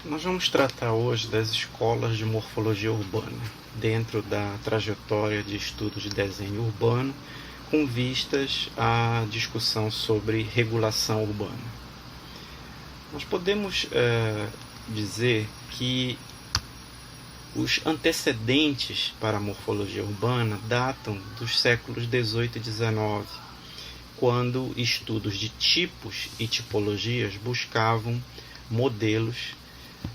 Nós vamos tratar hoje das escolas de morfologia urbana, dentro da trajetória de estudo de desenho urbano, com vistas à discussão sobre regulação urbana. Nós podemos dizer que os antecedentes para a morfologia urbana datam dos séculos XVIII e XIX, quando estudos de tipos e tipologias buscavam modelos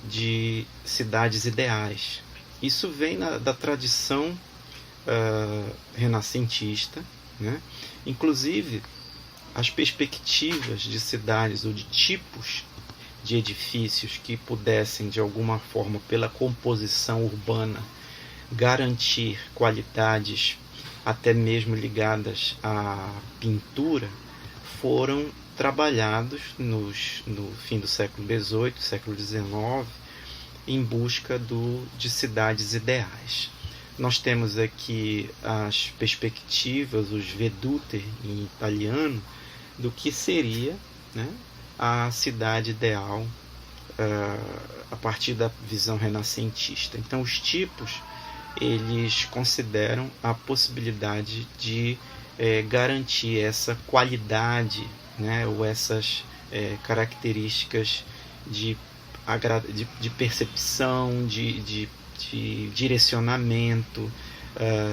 de cidades ideais. Isso vem da tradição renascentista, né? Inclusive, as perspectivas de cidades ou de tipos de edifícios que pudessem, de alguma forma, pela composição urbana, garantir qualidades até mesmo ligadas à pintura, foram trabalhados no fim do século XVIII, século XIX, em busca de cidades ideais. Nós temos aqui as perspectivas, os vedute em italiano, do que seria, né, a cidade ideal a partir da visão renascentista. Então, os tipos, eles consideram a possibilidade de garantir essa qualidade, né, ou essas características de percepção, de direcionamento,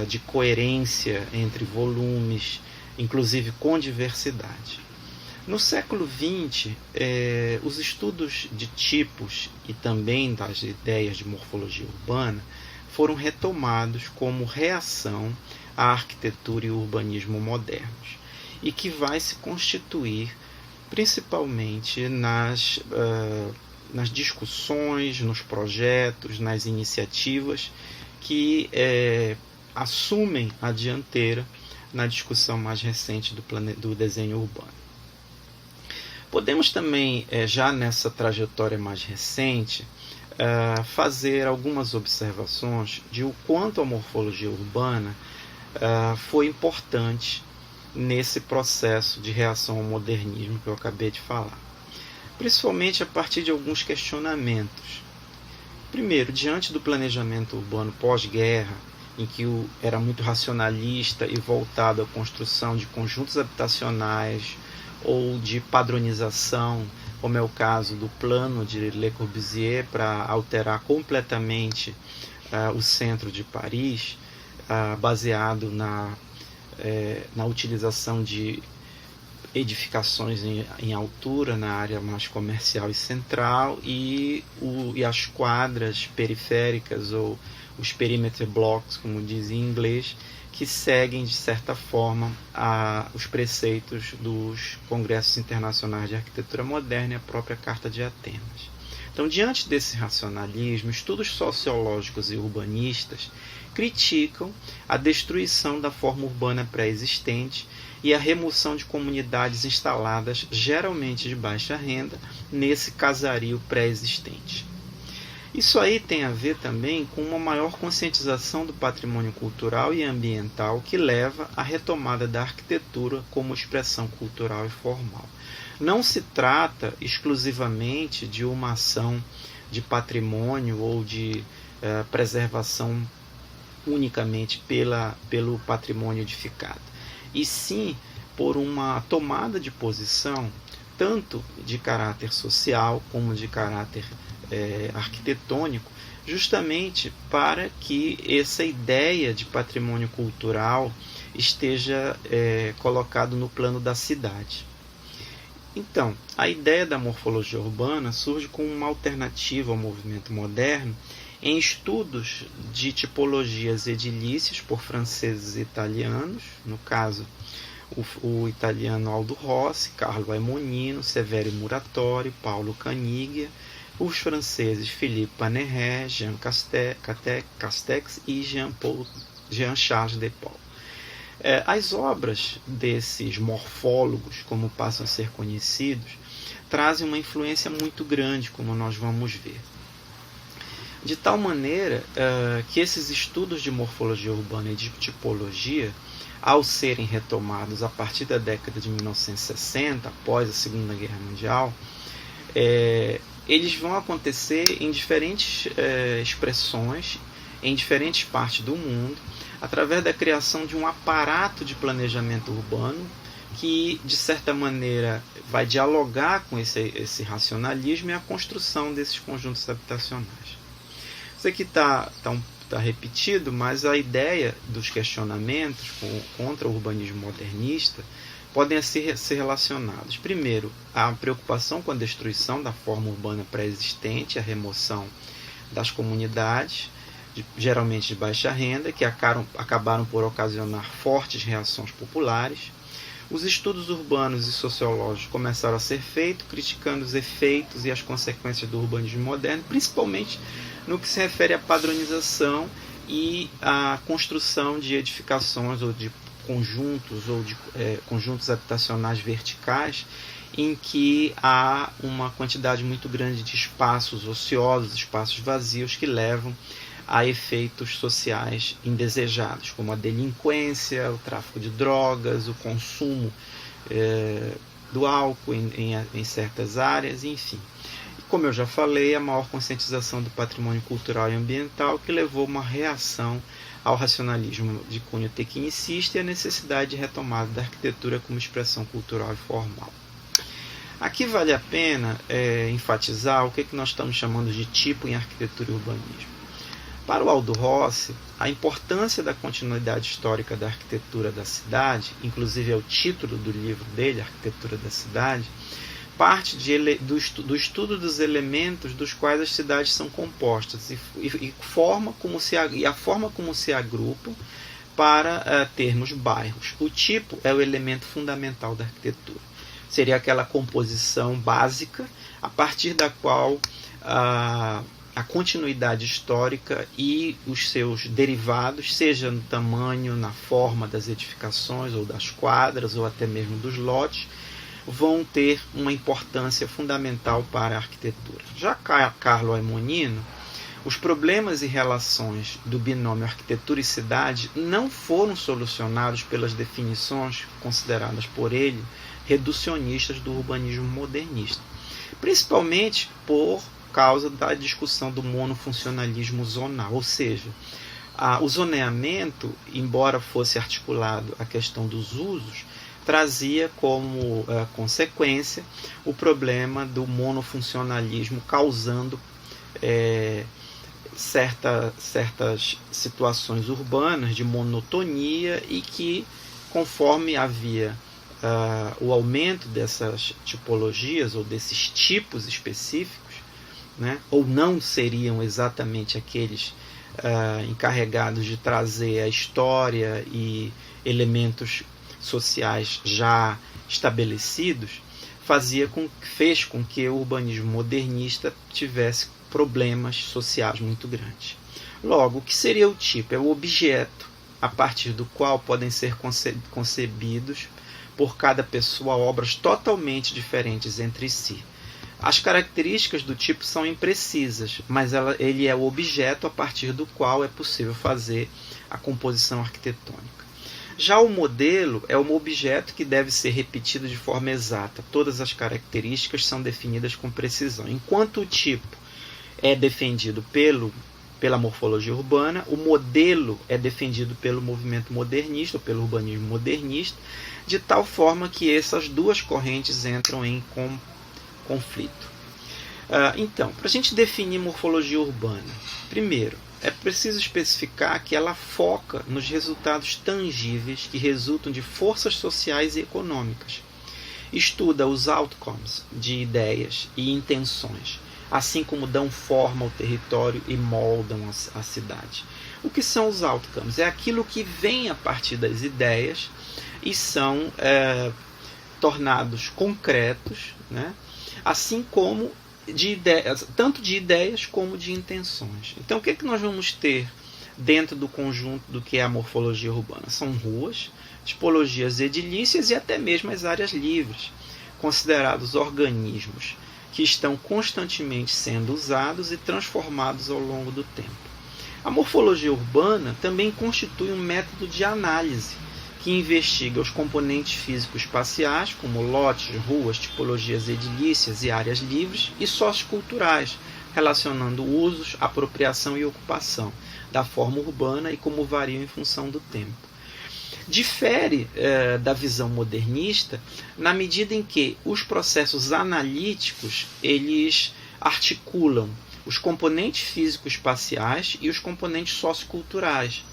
de coerência entre volumes, inclusive com diversidade. No século XX, os estudos de tipos e também das ideias de morfologia urbana foram retomados como reação à arquitetura e urbanismo modernos, e que vai se constituir principalmente nas discussões, nos projetos, nas iniciativas que assumem a dianteira na discussão mais recente do desenho urbano. Podemos também, já nessa trajetória mais recente, fazer algumas observações de o quanto a morfologia urbana foi importante nesse processo de reação ao modernismo que eu acabei de falar. Principalmente a partir de alguns questionamentos. Primeiro, diante do planejamento urbano pós-guerra, em que era muito racionalista e voltado à construção de conjuntos habitacionais ou de padronização, como é o caso do plano de Le Corbusier para alterar completamente o centro de Paris, baseado na utilização de edificações em altura na área mais comercial e central e as quadras periféricas, ou os perimeter blocks, como diz em inglês, que seguem de certa forma os preceitos dos congressos internacionais de arquitetura moderna e a própria Carta de Atenas. Então, diante desse racionalismo, estudos sociológicos e urbanistas criticam a destruição da forma urbana pré-existente e a remoção de comunidades instaladas, geralmente de baixa renda, nesse casario pré-existente. Isso aí tem a ver também com uma maior conscientização do patrimônio cultural e ambiental, que leva à retomada da arquitetura como expressão cultural e formal. Não se trata exclusivamente de uma ação de patrimônio ou de preservação unicamente pelo patrimônio edificado, e sim por uma tomada de posição tanto de caráter social como de caráter arquitetônico, justamente para que essa ideia de patrimônio cultural esteja colocado no plano da cidade. Então, a ideia da morfologia urbana surge como uma alternativa ao movimento moderno em estudos de tipologias edilícias por franceses e italianos, no caso o italiano Aldo Rossi, Carlo Aemonino, Severo Muratori, Paulo Caniggia, os franceses Philippe Panerai, Jean Castex e Jean-Charles de Paul. As obras desses morfólogos, como passam a ser conhecidos, trazem uma influência muito grande, como nós vamos ver. De tal maneira que esses estudos de morfologia urbana e de tipologia, ao serem retomados a partir da década de 1960, após a Segunda Guerra Mundial, eles vão acontecer em diferentes expressões, em diferentes partes do mundo, através da criação de um aparato de planejamento urbano que, de certa maneira, vai dialogar com esse racionalismo e a construção desses conjuntos habitacionais. Isso aqui está repetido, mas a ideia dos questionamentos contra o urbanismo modernista podem ser relacionados. Primeiro, a preocupação com a destruição da forma urbana pré-existente, a remoção das comunidades, geralmente de baixa renda, que acabaram por ocasionar fortes reações populares. Os estudos urbanos e sociológicos começaram a ser feitos, criticando os efeitos e as consequências do urbanismo moderno, principalmente no que se refere à padronização e à construção de edificações ou de conjuntos habitacionais verticais, em que há uma quantidade muito grande de espaços ociosos, espaços vazios, que levam a efeitos sociais indesejados, como a delinquência, o tráfico de drogas, o consumo do álcool em certas áreas, enfim. E, como eu já falei, a maior conscientização do patrimônio cultural e ambiental, que levou a uma reação ao racionalismo de cunho tecnicista e a necessidade de retomada da arquitetura como expressão cultural e formal. Aqui vale a pena enfatizar o que nós estamos chamando de tipo em arquitetura e urbanismo. Para o Aldo Rossi, a importância da continuidade histórica da arquitetura da cidade, inclusive é o título do livro dele, Arquitetura da Cidade, parte do estudo dos elementos dos quais as cidades são compostas e a forma como se agrupam para termos bairros. O tipo é o elemento fundamental da arquitetura. Seria aquela composição básica a partir da qual a continuidade histórica e os seus derivados, seja no tamanho, na forma das edificações ou das quadras ou até mesmo dos lotes, vão ter uma importância fundamental para a arquitetura. Já Carlo Aimonino, os problemas e relações do binômio arquitetura e cidade não foram solucionados pelas definições consideradas por ele reducionistas do urbanismo modernista, principalmente por causa da discussão do monofuncionalismo zonal, ou seja, o zoneamento, embora fosse articulado a questão dos usos, trazia como consequência o problema do monofuncionalismo, causando certas situações urbanas de monotonia e que, conforme havia o aumento dessas tipologias ou desses tipos específicos, né, ou não seriam exatamente aqueles encarregados de trazer a história e elementos sociais já estabelecidos, fez com que o urbanismo modernista tivesse problemas sociais muito grandes. Logo, o que seria o tipo? É o objeto a partir do qual podem ser concebidos por cada pessoa obras totalmente diferentes entre si. As características do tipo são imprecisas, mas ele é o objeto a partir do qual é possível fazer a composição arquitetônica. Já o modelo é um objeto que deve ser repetido de forma exata. Todas as características são definidas com precisão. Enquanto o tipo é defendido pela morfologia urbana, o modelo é defendido pelo movimento modernista, ou pelo urbanismo modernista, de tal forma que essas duas correntes entram em conflito. Então, para a gente definir morfologia urbana, primeiro, é preciso especificar que ela foca nos resultados tangíveis que resultam de forças sociais e econômicas. Estuda os outcomes de ideias e intenções, assim como dão forma ao território e moldam a cidade. O que são os outcomes? É aquilo que vem a partir das ideias e são tornados concretos, né? Assim como tanto de ideias como de intenções. Então, o que nós vamos ter dentro do conjunto do que é a morfologia urbana? São ruas, tipologias edilícias e até mesmo as áreas livres, considerados organismos que estão constantemente sendo usados e transformados ao longo do tempo. A morfologia urbana também constitui um método de análise que investiga os componentes físicos espaciais, como lotes, ruas, tipologias edilícias e áreas livres, e socioculturais, relacionando usos, apropriação e ocupação da forma urbana e como variam em função do tempo. Difere da visão modernista na medida em que os processos analíticos eles articulam os componentes físico-espaciais e os componentes socioculturais,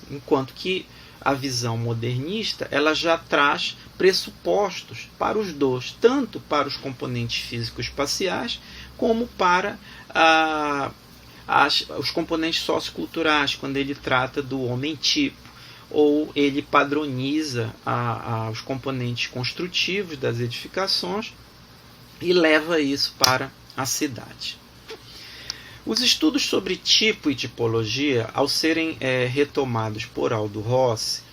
enquanto que a visão modernista ela já traz pressupostos para os dois, tanto para os componentes físico-espaciais como para os componentes socioculturais, quando ele trata do homem-tipo, ou ele padroniza os componentes construtivos das edificações e leva isso para a cidade. Os estudos sobre tipo e tipologia, ao serem retomados por Aldo Rossi,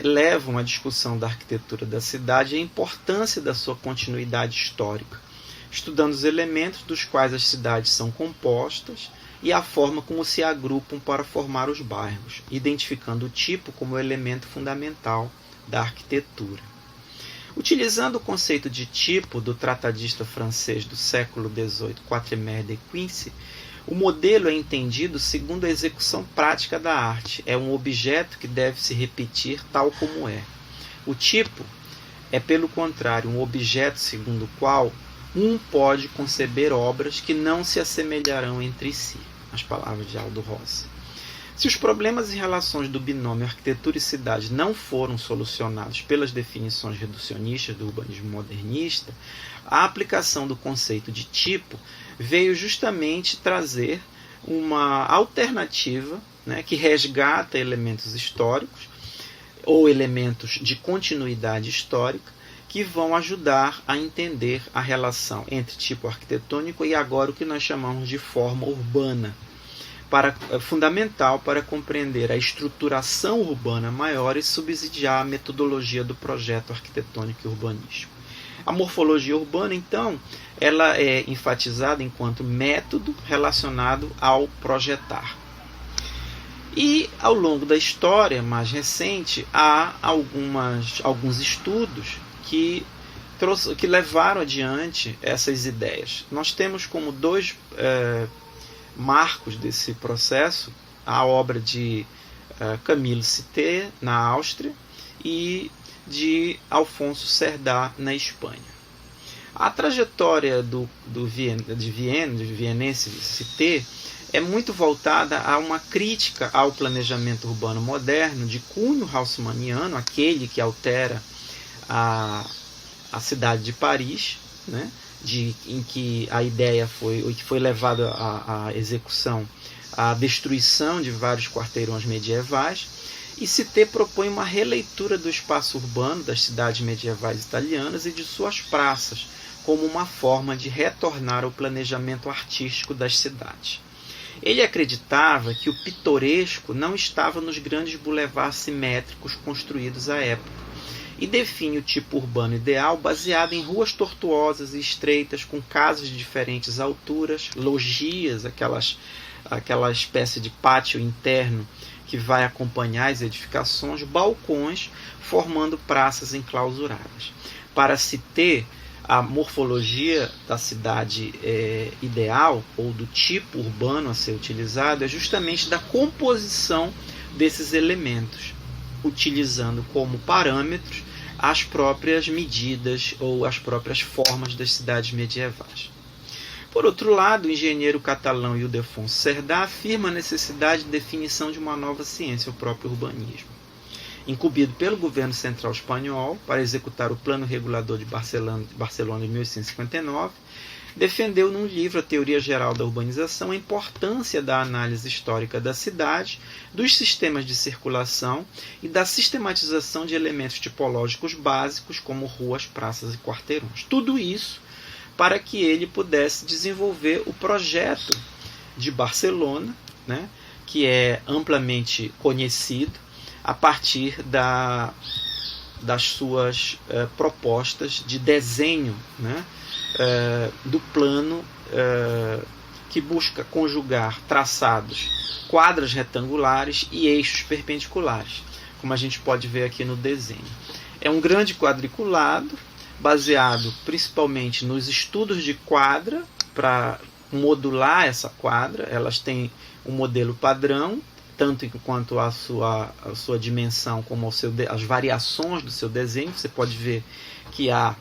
levam à discussão da arquitetura da cidade e a importância da sua continuidade histórica, estudando os elementos dos quais as cidades são compostas e a forma como se agrupam para formar os bairros, identificando o tipo como elemento fundamental da arquitetura. Utilizando o conceito de tipo do tratadista francês do século XVIII, Quatremère de Quincy, o modelo é entendido segundo a execução prática da arte. É um objeto que deve se repetir tal como é. O tipo é, pelo contrário, um objeto segundo o qual um pode conceber obras que não se assemelharão entre si. As palavras de Aldo Rossi. Se os problemas e relações do binômio arquitetura e cidade não foram solucionados pelas definições reducionistas do urbanismo modernista, a aplicação do conceito de tipo veio justamente trazer uma alternativa, né, que resgata elementos históricos ou elementos de continuidade histórica que vão ajudar a entender a relação entre tipo arquitetônico e agora o que nós chamamos de forma urbana, fundamental para compreender a estruturação urbana maior e subsidiar a metodologia do projeto arquitetônico e urbanístico. A morfologia urbana, então, ela é enfatizada enquanto método relacionado ao projetar. E, ao longo da história mais recente, há alguns estudos que levaram adiante essas ideias. Nós temos como dois marcos desse processo a obra de Camille Cité, na Áustria, e de Alfonso Cerdá, na Espanha. A trajetória de vienense Cité é muito voltada a uma crítica ao planejamento urbano moderno de cunho haussmanniano, aquele que altera a cidade de Paris, né? Em que a ideia foi levada à execução a destruição de vários quarteirões medievais, e Cité propõe uma releitura do espaço urbano das cidades medievais italianas e de suas praças, como uma forma de retornar ao planejamento artístico das cidades. Ele acreditava que o pitoresco não estava nos grandes boulevards simétricos construídos à época, e define o tipo urbano ideal baseado em ruas tortuosas e estreitas, com casas de diferentes alturas, logias, aquela espécie de pátio interno que vai acompanhar as edificações, balcões, formando praças enclausuradas. Para se ter a morfologia da cidade ideal, ou do tipo urbano a ser utilizado, é justamente da composição desses elementos, utilizando como parâmetros as próprias medidas ou as próprias formas das cidades medievais. Por outro lado, o engenheiro catalão Ildefonso Cerdá afirma a necessidade de definição de uma nova ciência, o próprio urbanismo. Incumbido pelo governo central espanhol para executar o Plano Regulador de Barcelona de 1859, defendeu num livro A Teoria Geral da Urbanização a importância da análise histórica da cidade, dos sistemas de circulação e da sistematização de elementos tipológicos básicos como ruas, praças e quarteirões. Tudo isso para que ele pudesse desenvolver o projeto de Barcelona, né, que é amplamente conhecido a partir das suas propostas de desenho, né, do plano que busca conjugar traçados, quadras retangulares e eixos perpendiculares, como a gente pode ver aqui no desenho. É um grande quadriculado, baseado principalmente nos estudos de quadra, para modular essa quadra. Elas têm um modelo padrão, tanto quanto a sua dimensão, como as variações do seu desenho. Você pode ver que há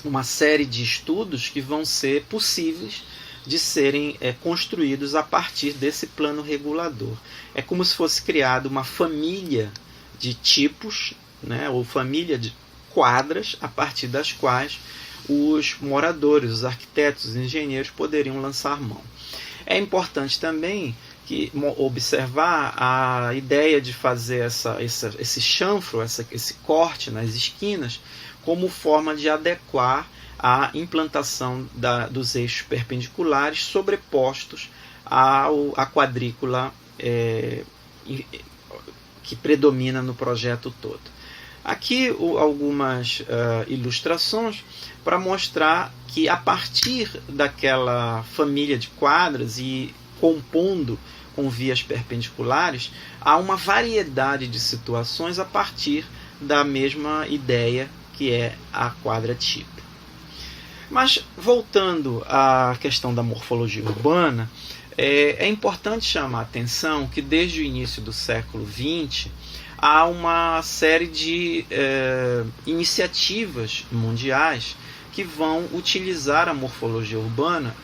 uma série de estudos que vão ser possíveis de serem construídos a partir desse plano regulador. É como se fosse criada uma família de tipos, né, ou família de quadras, a partir das quais os moradores, os arquitetos, os engenheiros poderiam lançar mão. É importante também observar a ideia de fazer esse chanfro, esse corte nas esquinas, como forma de adequar a implantação dos eixos perpendiculares sobrepostos à quadrícula que predomina no projeto todo. Aqui algumas ilustrações para mostrar que, a partir daquela família de quadras e compondo com vias perpendiculares, há uma variedade de situações a partir da mesma ideia, que é a quadra tipo. Mas, voltando à questão da morfologia urbana, é importante chamar a atenção que, desde o início do século XX, há uma série de iniciativas mundiais que vão utilizar a morfologia urbana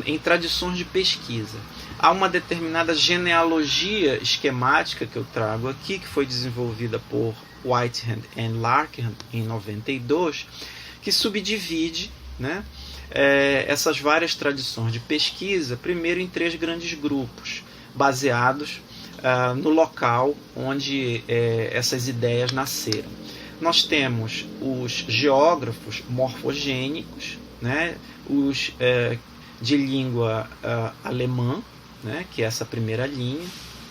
em tradições de pesquisa. Há uma determinada genealogia esquemática que eu trago aqui, que foi desenvolvida por Whitehead e Larkin em 92, que subdivide, né, essas várias tradições de pesquisa, primeiro em 3 grandes grupos, baseados no local onde essas ideias nasceram. Nós temos os geógrafos morfogênicos, né, os de língua alemã, né, que é essa primeira linha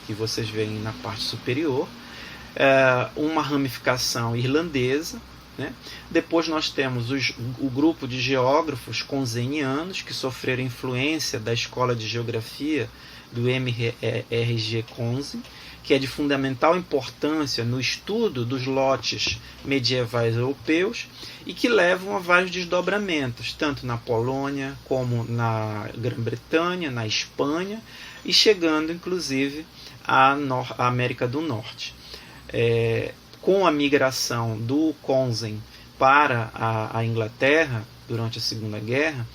que vocês veem na parte superior, uma ramificação irlandesa, né? Depois nós temos o grupo de geógrafos consenianos, que sofreram influência da escola de geografia do M.R.G. Conzen, que é de fundamental importância no estudo dos lotes medievais europeus e que levam a vários desdobramentos, tanto na Polônia como na Grã-Bretanha, na Espanha e chegando inclusive à América do Norte. Com a migração do Conzen para a Inglaterra durante a Segunda Guerra,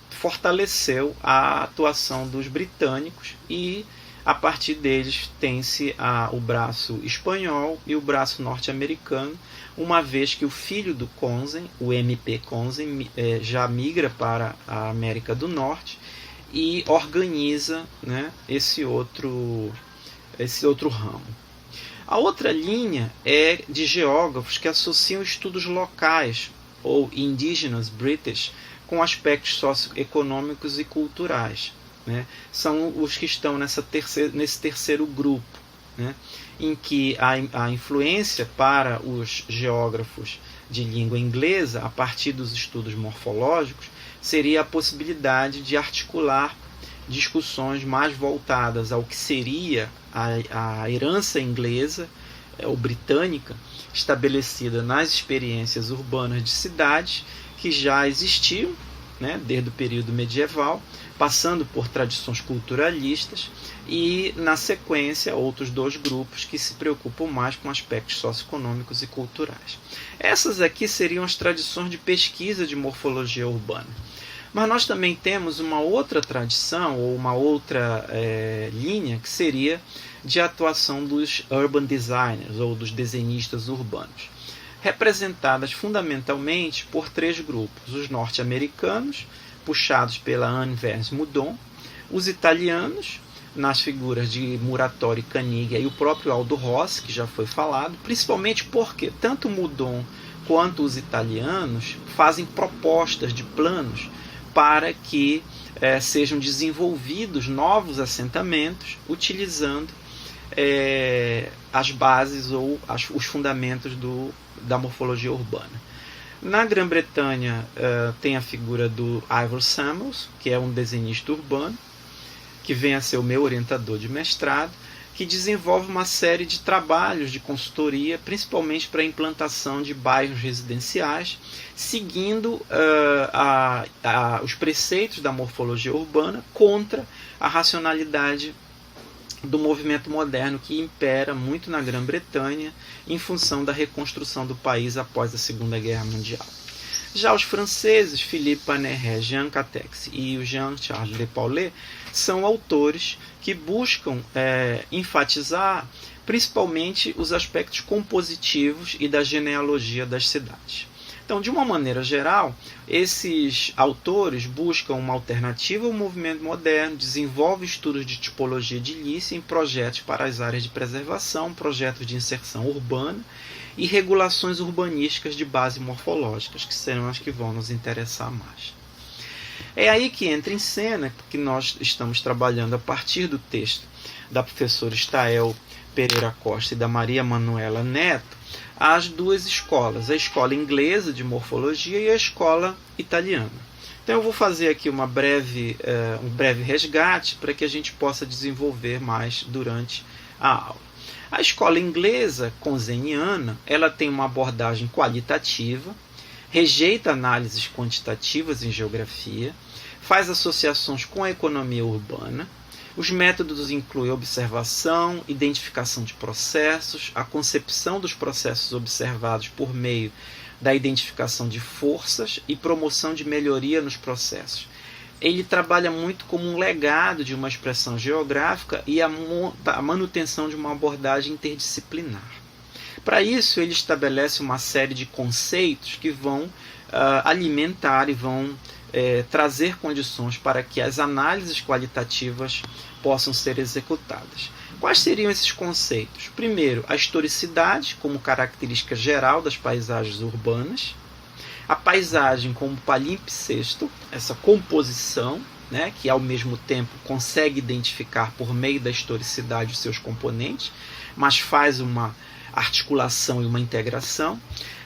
fortaleceu a atuação dos britânicos e, a partir deles, tem-se o braço espanhol e o braço norte-americano, uma vez que o filho do Conzen, o MP Conzen, já migra para a América do Norte e organiza, né, esse outro ramo. A outra linha é de geógrafos que associam estudos locais, ou indigenous British, com aspectos socioeconômicos e culturais, né? São os que estão nesse terceiro grupo, né? Em que a influência para os geógrafos de língua inglesa, a partir dos estudos morfológicos, seria a possibilidade de articular discussões mais voltadas ao que seria a herança inglesa ou britânica, estabelecida nas experiências urbanas de cidades que já existiam, né, desde o período medieval, passando por tradições culturalistas e, na sequência, outros 2 grupos que se preocupam mais com aspectos socioeconômicos e culturais. Essas aqui seriam as tradições de pesquisa de morfologia urbana. Mas nós também temos uma outra tradição, ou uma outra linha, que seria de atuação dos urban designers, ou dos desenhistas urbanos, representadas fundamentalmente por 3 grupos: os norte-americanos, puxados pela Anne Vance Mudon, os italianos, nas figuras de Muratori Caniggia e o próprio Aldo Rossi, que já foi falado, principalmente porque tanto Mudon quanto os italianos fazem propostas de planos para que sejam desenvolvidos novos assentamentos utilizando as bases ou os fundamentos da morfologia urbana. Na Grã-Bretanha tem a figura do Ivor Samuels, que é um desenhista urbano, que vem a ser o meu orientador de mestrado, que desenvolve uma série de trabalhos de consultoria, principalmente para a implantação de bairros residenciais, seguindo os preceitos da morfologia urbana contra a racionalidade do movimento moderno que impera muito na Grã-Bretanha em função da reconstrução do país após a Segunda Guerra Mundial. Já os franceses, Philippe Panéret, Jean Castex e o Jean-Charles Le Paulé, são autores que buscam enfatizar principalmente os aspectos compositivos e da genealogia das cidades. Então, de uma maneira geral, esses autores buscam uma alternativa ao movimento moderno, desenvolvem estudos de tipologia edilícia em projetos para as áreas de preservação, projetos de inserção urbana e regulações urbanísticas de base morfológicas, que serão as que vão nos interessar mais. É aí que entra em cena que nós estamos trabalhando a partir do texto da professora Estael Pereira Costa e da Maria Manuela Neto, as duas escolas, a escola inglesa de morfologia e a escola italiana. Então eu vou fazer aqui um breve resgate para que a gente possa desenvolver mais durante a aula. A escola inglesa conseniana, ela tem uma abordagem qualitativa, rejeita análises quantitativas em geografia, faz associações com a economia urbana. Os métodos incluem observação, identificação de processos, a concepção dos processos observados por meio da identificação de forças e promoção de melhoria nos processos. Ele trabalha muito como um legado de uma expressão geográfica e a manutenção de uma abordagem interdisciplinar. Para isso, ele estabelece uma série de conceitos que vão alimentar e vão trazer condições para que as análises qualitativas possam ser executadas. Quais seriam esses conceitos? Primeiro, a historicidade como característica geral das paisagens urbanas, a paisagem como palimpsesto, essa composição, né, que ao mesmo tempo consegue identificar por meio da historicidade os seus componentes, mas faz uma articulação e uma integração,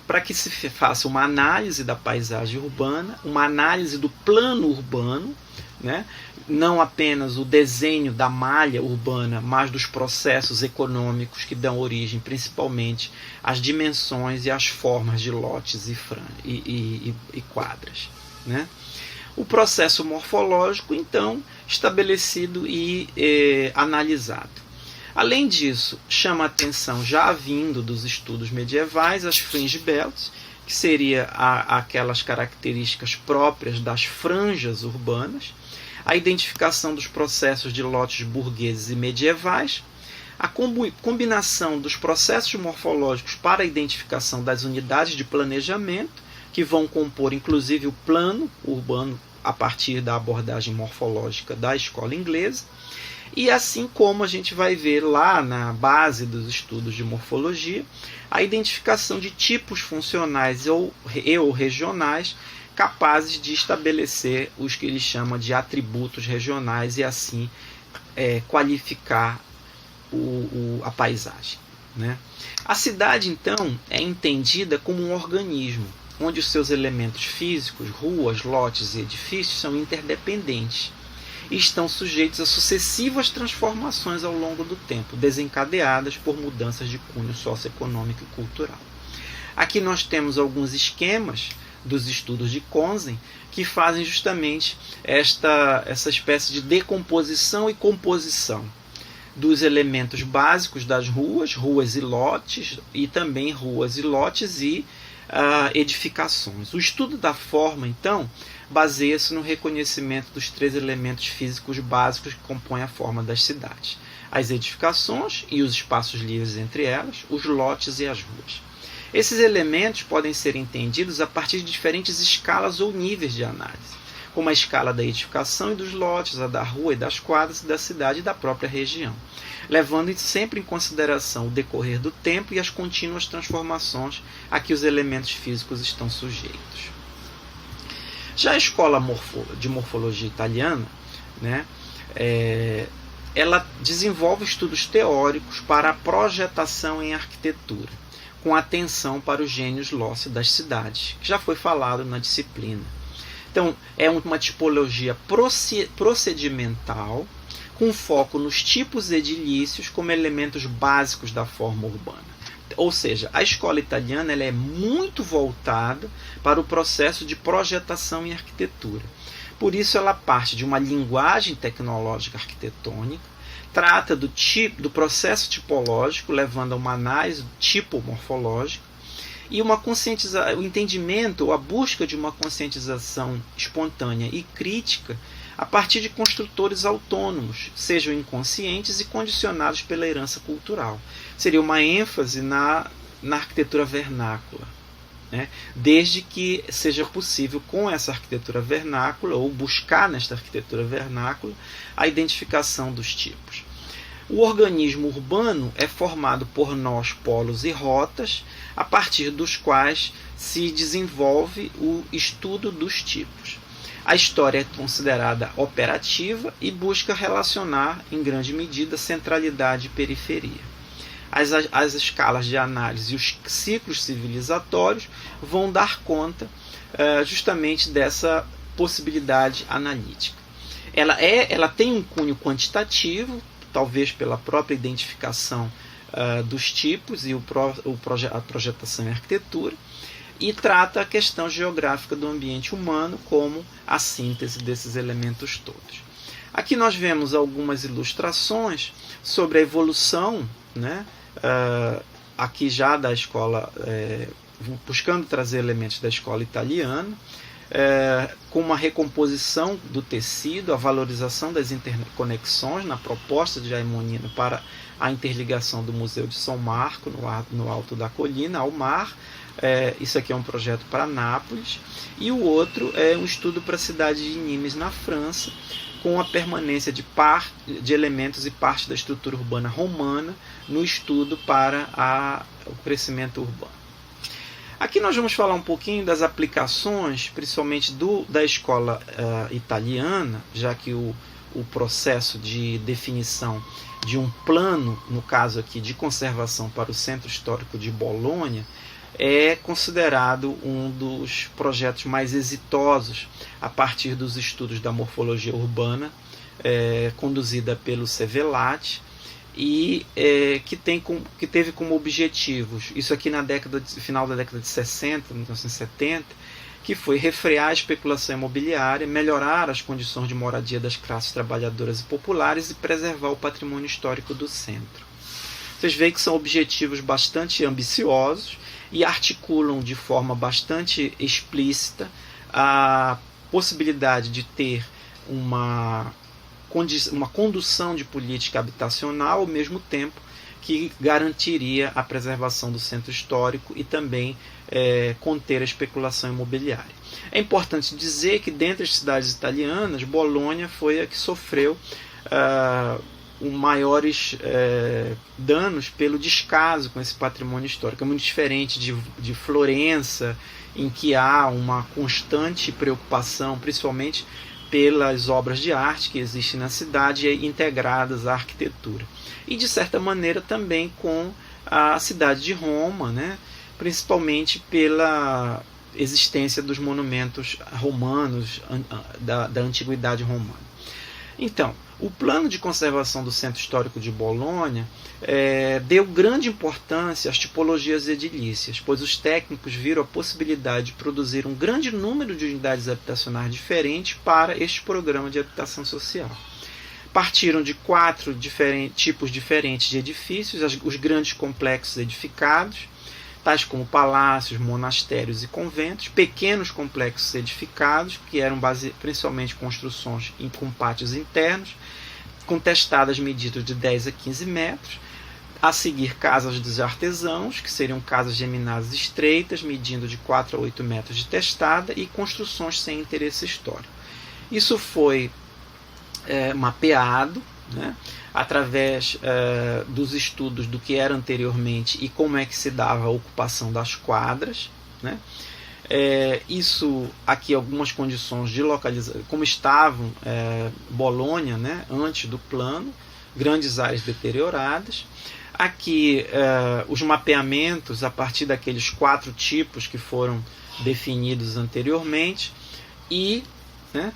para que se faça uma análise da paisagem urbana, uma análise do plano urbano, né? Não apenas o desenho da malha urbana, mas dos processos econômicos que dão origem principalmente às dimensões e às formas de lotes e quadras, né? O processo morfológico, então, estabelecido e analisado. Além disso, chama a atenção, já vindo dos estudos medievais, as fringe belts, que seria aquelas características próprias das franjas urbanas, a identificação dos processos de lotes burgueses e medievais, a combinação dos processos morfológicos para a identificação das unidades de planejamento, que vão compor inclusive o plano urbano a partir da abordagem morfológica da escola inglesa, e assim como a gente vai ver lá na base dos estudos de morfologia, a identificação de tipos funcionais ou regionais capazes de estabelecer os que ele chama de atributos regionais e assim qualificar a paisagem, né? A cidade, então, é entendida como um organismo, onde os seus elementos físicos, ruas, lotes e edifícios são interdependentes e estão sujeitos a sucessivas transformações ao longo do tempo, desencadeadas por mudanças de cunho socioeconômico e cultural. Aqui nós temos alguns esquemas dos estudos de Conzen que fazem justamente essa espécie de decomposição e composição dos elementos básicos das ruas e lotes, e também ruas e lotes e edificações. O estudo da forma, então, baseia-se no reconhecimento dos três elementos físicos básicos que compõem a forma das cidades: as edificações e os espaços livres entre elas, os lotes e as ruas. Esses elementos podem ser entendidos a partir de diferentes escalas ou níveis de análise, como a escala da edificação e dos lotes, a da rua e das quadras, da cidade e da própria região, levando sempre em consideração o decorrer do tempo e as contínuas transformações a que os elementos físicos estão sujeitos. Já a escola de morfologia italiana, né, ela desenvolve estudos teóricos para a projetação em arquitetura, com atenção para os gênios lossi das cidades, que já foi falado na disciplina. Então, é uma tipologia procedimental, com foco nos tipos edilícios como elementos básicos da forma urbana. Ou seja, a escola italiana ela é muito voltada para o processo de projetação em arquitetura. Por isso ela parte de uma linguagem tecnológica arquitetônica, trata do processo tipológico, levando a uma análise tipomorfológica, e o entendimento ou a busca de uma conscientização espontânea e crítica a partir de construtores autônomos, sejam inconscientes e condicionados pela herança cultural. Seria uma ênfase na arquitetura vernácula, né? Desde que seja possível, com essa arquitetura vernácula, ou buscar nesta arquitetura vernácula, a identificação dos tipos. O organismo urbano é formado por nós, polos e rotas, a partir dos quais se desenvolve o estudo dos tipos. A história é considerada operativa e busca relacionar, em grande medida, centralidade e periferia. As escalas de análise e os ciclos civilizatórios vão dar conta justamente dessa possibilidade analítica. Ela tem um cunho quantitativo, talvez pela própria identificação dos tipos e a projetação em arquitetura, e trata a questão geográfica do ambiente humano como a síntese desses elementos todos. Aqui nós vemos algumas ilustrações sobre a evolução, né, aqui já da escola, buscando trazer elementos da escola italiana, com uma recomposição do tecido, a valorização das interconexões na proposta de Jaime Monino para a interligação do Museu de São Marco, no alto da colina, ao mar. Isso aqui é um projeto para Nápoles. E o outro é um estudo para a cidade de Nimes, na França, com a permanência de elementos e parte da estrutura urbana romana no estudo para o crescimento urbano. Aqui nós vamos falar um pouquinho das aplicações, principalmente da escola italiana, já que o processo de definição de um plano, no caso aqui de conservação para o Centro Histórico de Bolonha, é considerado um dos projetos mais exitosos a partir dos estudos da morfologia urbana, conduzida pelo Sevelati, e que teve como objetivos, isso aqui final da década de 60, 1970, que foi refrear a especulação imobiliária, melhorar as condições de moradia das classes trabalhadoras e populares e preservar o patrimônio histórico do centro. Vocês veem que são objetivos bastante ambiciosos e articulam de forma bastante explícita a possibilidade de ter uma condução de política habitacional, ao mesmo tempo que garantiria a preservação do centro histórico e também conter a especulação imobiliária. É importante dizer que, dentre as cidades italianas, Bolonha foi a que sofreu os maiores danos pelo descaso com esse patrimônio histórico. É muito diferente de Florença, em que há uma constante preocupação, principalmente pelas obras de arte que existem na cidade e integradas à arquitetura. E, de certa maneira, também com a cidade de Roma, né? Principalmente pela existência dos monumentos romanos da antiguidade romana. Então, o plano de conservação do Centro Histórico de Bolonha deu grande importância às tipologias edilícias, pois os técnicos viram a possibilidade de produzir um grande número de unidades habitacionais diferentes para este programa de habitação social. Partiram de 4 tipos diferentes de edifícios: os grandes complexos edificados, tais como palácios, monastérios e conventos; pequenos complexos edificados, que eram principalmente construções com pátios internos, com testadas medidas de 10 a 15 metros; a seguir, casas dos artesãos, que seriam casas geminadas estreitas, medindo de 4 a 8 metros de testada, e construções sem interesse histórico. Isso foi mapeado, né, através dos estudos do que era anteriormente e como é que se dava a ocupação das quadras, né. Isso aqui, algumas condições de localização, como estavam Bolonha, né, antes do plano, grandes áreas deterioradas. Aqui os mapeamentos a partir daqueles 4 tipos que foram definidos anteriormente, e, né,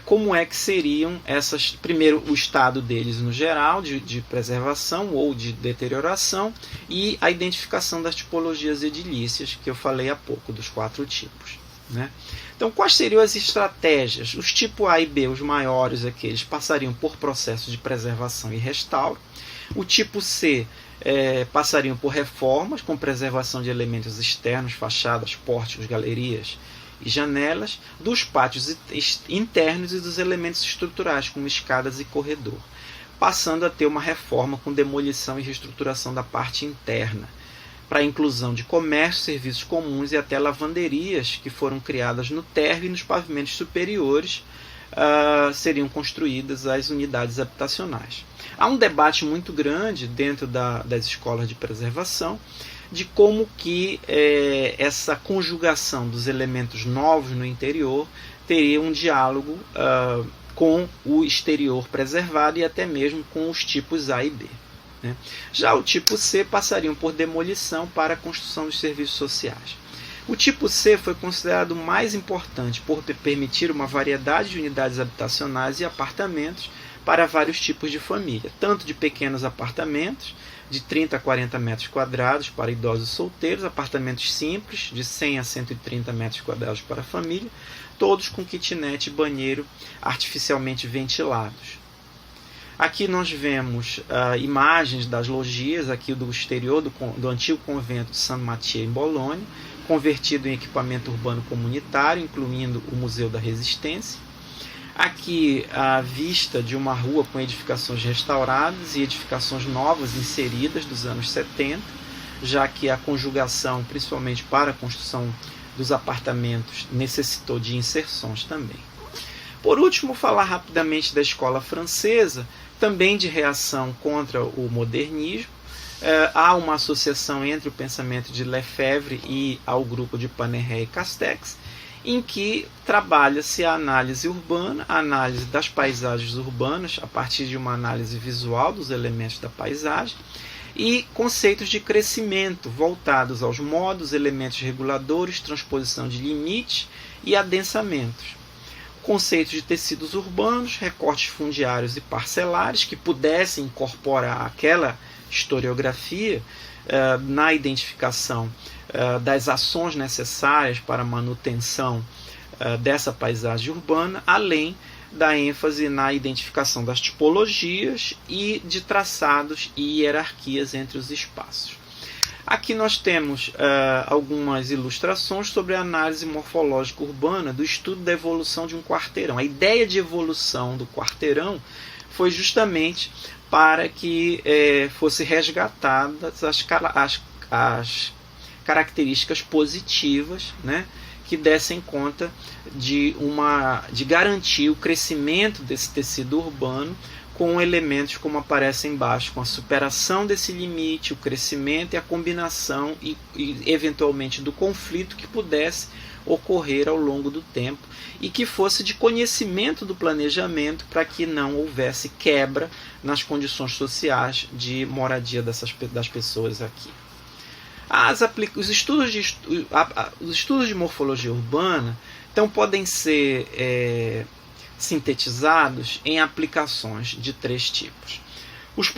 como é que seriam essas, primeiro o estado deles no geral, de preservação ou de deterioração, e a identificação das tipologias edilícias, que eu falei há pouco, dos 4 tipos. Né? Então, quais seriam as estratégias? Os tipos A e B, os maiores aqui, eles passariam por processo de preservação e restauro. O tipo C passariam por reformas, com preservação de elementos externos, fachadas, pórticos, galerias e janelas, dos pátios internos e dos elementos estruturais, como escadas e corredor, passando a ter uma reforma com demolição e reestruturação da parte interna, para a inclusão de comércio, serviços comuns e até lavanderias que foram criadas no térreo e nos pavimentos superiores seriam construídas as unidades habitacionais. Há um debate muito grande dentro das escolas de preservação de como que essa conjugação dos elementos novos no interior teria um diálogo com o exterior preservado e até mesmo com os tipos A e B. Né? Já o tipo C passariam por demolição para a construção dos serviços sociais. O tipo C foi considerado o mais importante por permitir uma variedade de unidades habitacionais e apartamentos para vários tipos de família, tanto de pequenos apartamentos de 30 a 40 metros quadrados para idosos solteiros, apartamentos simples de 100 a 130 metros quadrados para a família, todos com kitnet e banheiro artificialmente ventilados. Aqui nós vemos imagens das loggias aqui do exterior do antigo convento de San Matteo em Bolonha, convertido em equipamento urbano comunitário, incluindo o Museu da Resistência. Aqui a vista de uma rua com edificações restauradas e edificações novas inseridas dos anos 70, já que a conjugação, principalmente para a construção dos apartamentos, necessitou de inserções também. Por último, falar rapidamente da escola francesa, também de reação contra o modernismo. Há uma associação entre o pensamento de Lefebvre e ao grupo de Panerai e Castex, em que trabalha-se a análise urbana, a análise das paisagens urbanas, a partir de uma análise visual dos elementos da paisagem, e conceitos de crescimento voltados aos modos, elementos reguladores, transposição de limites e adensamentos. Conceitos de tecidos urbanos, recortes fundiários e parcelares que pudessem incorporar aquela historiografia na identificação das ações necessárias para a manutenção dessa paisagem urbana, além da ênfase na identificação das tipologias e de traçados e hierarquias entre os espaços. Aqui nós temos algumas ilustrações sobre a análise morfológica urbana do estudo da evolução de um quarteirão. A ideia de evolução do quarteirão foi justamente para que fosse resgatadas as características positivas, né, que dessem conta de garantir o crescimento desse tecido urbano com elementos como aparece embaixo, com a superação desse limite, o crescimento e a combinação e eventualmente do conflito que pudesse ocorrer ao longo do tempo e que fosse de conhecimento do planejamento para que não houvesse quebra nas condições sociais de moradia das pessoas aqui. Os estudos de morfologia urbana então podem ser sintetizados em aplicações de 3 tipos.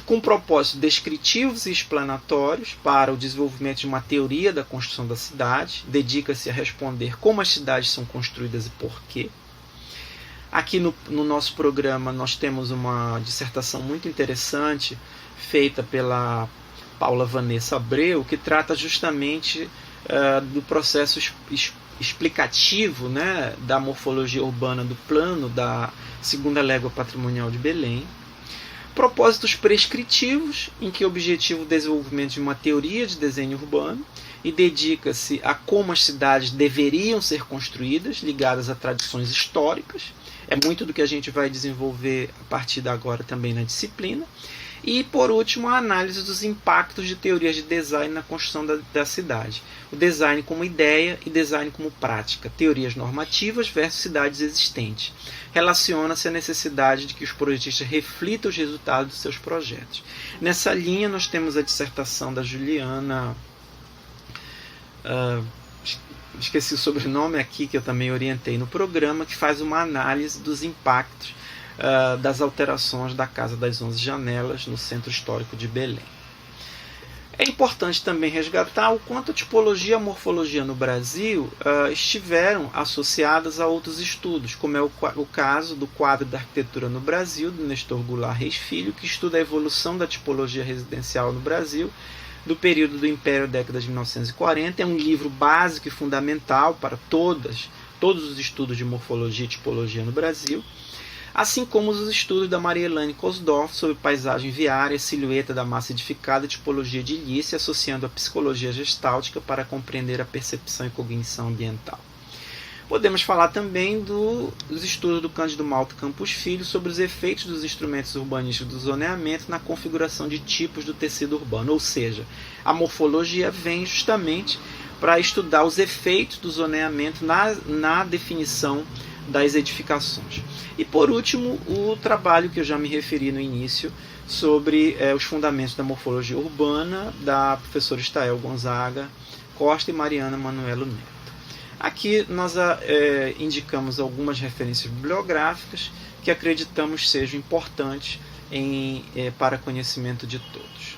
Com propósitos descritivos e explanatórios para o desenvolvimento de uma teoria da construção da cidade, dedica-se a responder como as cidades são construídas e por quê. Aqui no nosso programa nós temos uma dissertação muito interessante feita pela Paula Vanessa Abreu, que trata justamente do processo explicativo, né, da morfologia urbana do plano da segunda légua patrimonial de Belém. Propósitos prescritivos, em que objetivo o desenvolvimento de uma teoria de desenho urbano e dedica-se a como as cidades deveriam ser construídas, ligadas a tradições históricas. É muito do que a gente vai desenvolver a partir de agora também na disciplina. E, por último, a análise dos impactos de teorias de design na construção da cidade. O design como ideia e design como prática. Teorias normativas versus cidades existentes. Relaciona-se à necessidade de que os projetistas reflitam os resultados dos seus projetos. Nessa linha, nós temos a dissertação da Juliana esqueci o sobrenome aqui, que eu também orientei no programa, que faz uma análise dos impactos das alterações da Casa das 11 Janelas no Centro Histórico de Belém. É importante também resgatar o quanto a tipologia e a morfologia no Brasil estiveram associadas a outros estudos, como é o caso do quadro da arquitetura no Brasil, do Nestor Goulart Reis Filho, que estuda a evolução da tipologia residencial no Brasil, do período do Império, década de 1940. É um livro básico e fundamental para todos os estudos de morfologia e tipologia no Brasil, assim como os estudos da Maria Elaine Kosdorff sobre paisagem viária, silhueta da massa edificada e tipologia edilícia, associando a psicologia gestáltica para compreender a percepção e cognição ambiental. Podemos falar também dos estudos do Cândido Malta Campos Filho sobre os efeitos dos instrumentos urbanísticos do zoneamento na configuração de tipos do tecido urbano, ou seja, a morfologia vem justamente para estudar os efeitos do zoneamento na definição das edificações. E por último, o trabalho que eu já me referi no início sobre os fundamentos da morfologia urbana, da professora Estael Gonzaga Costa e Mariana Manuelo Neto. Aqui nós indicamos algumas referências bibliográficas que acreditamos sejam importantes para conhecimento de todos.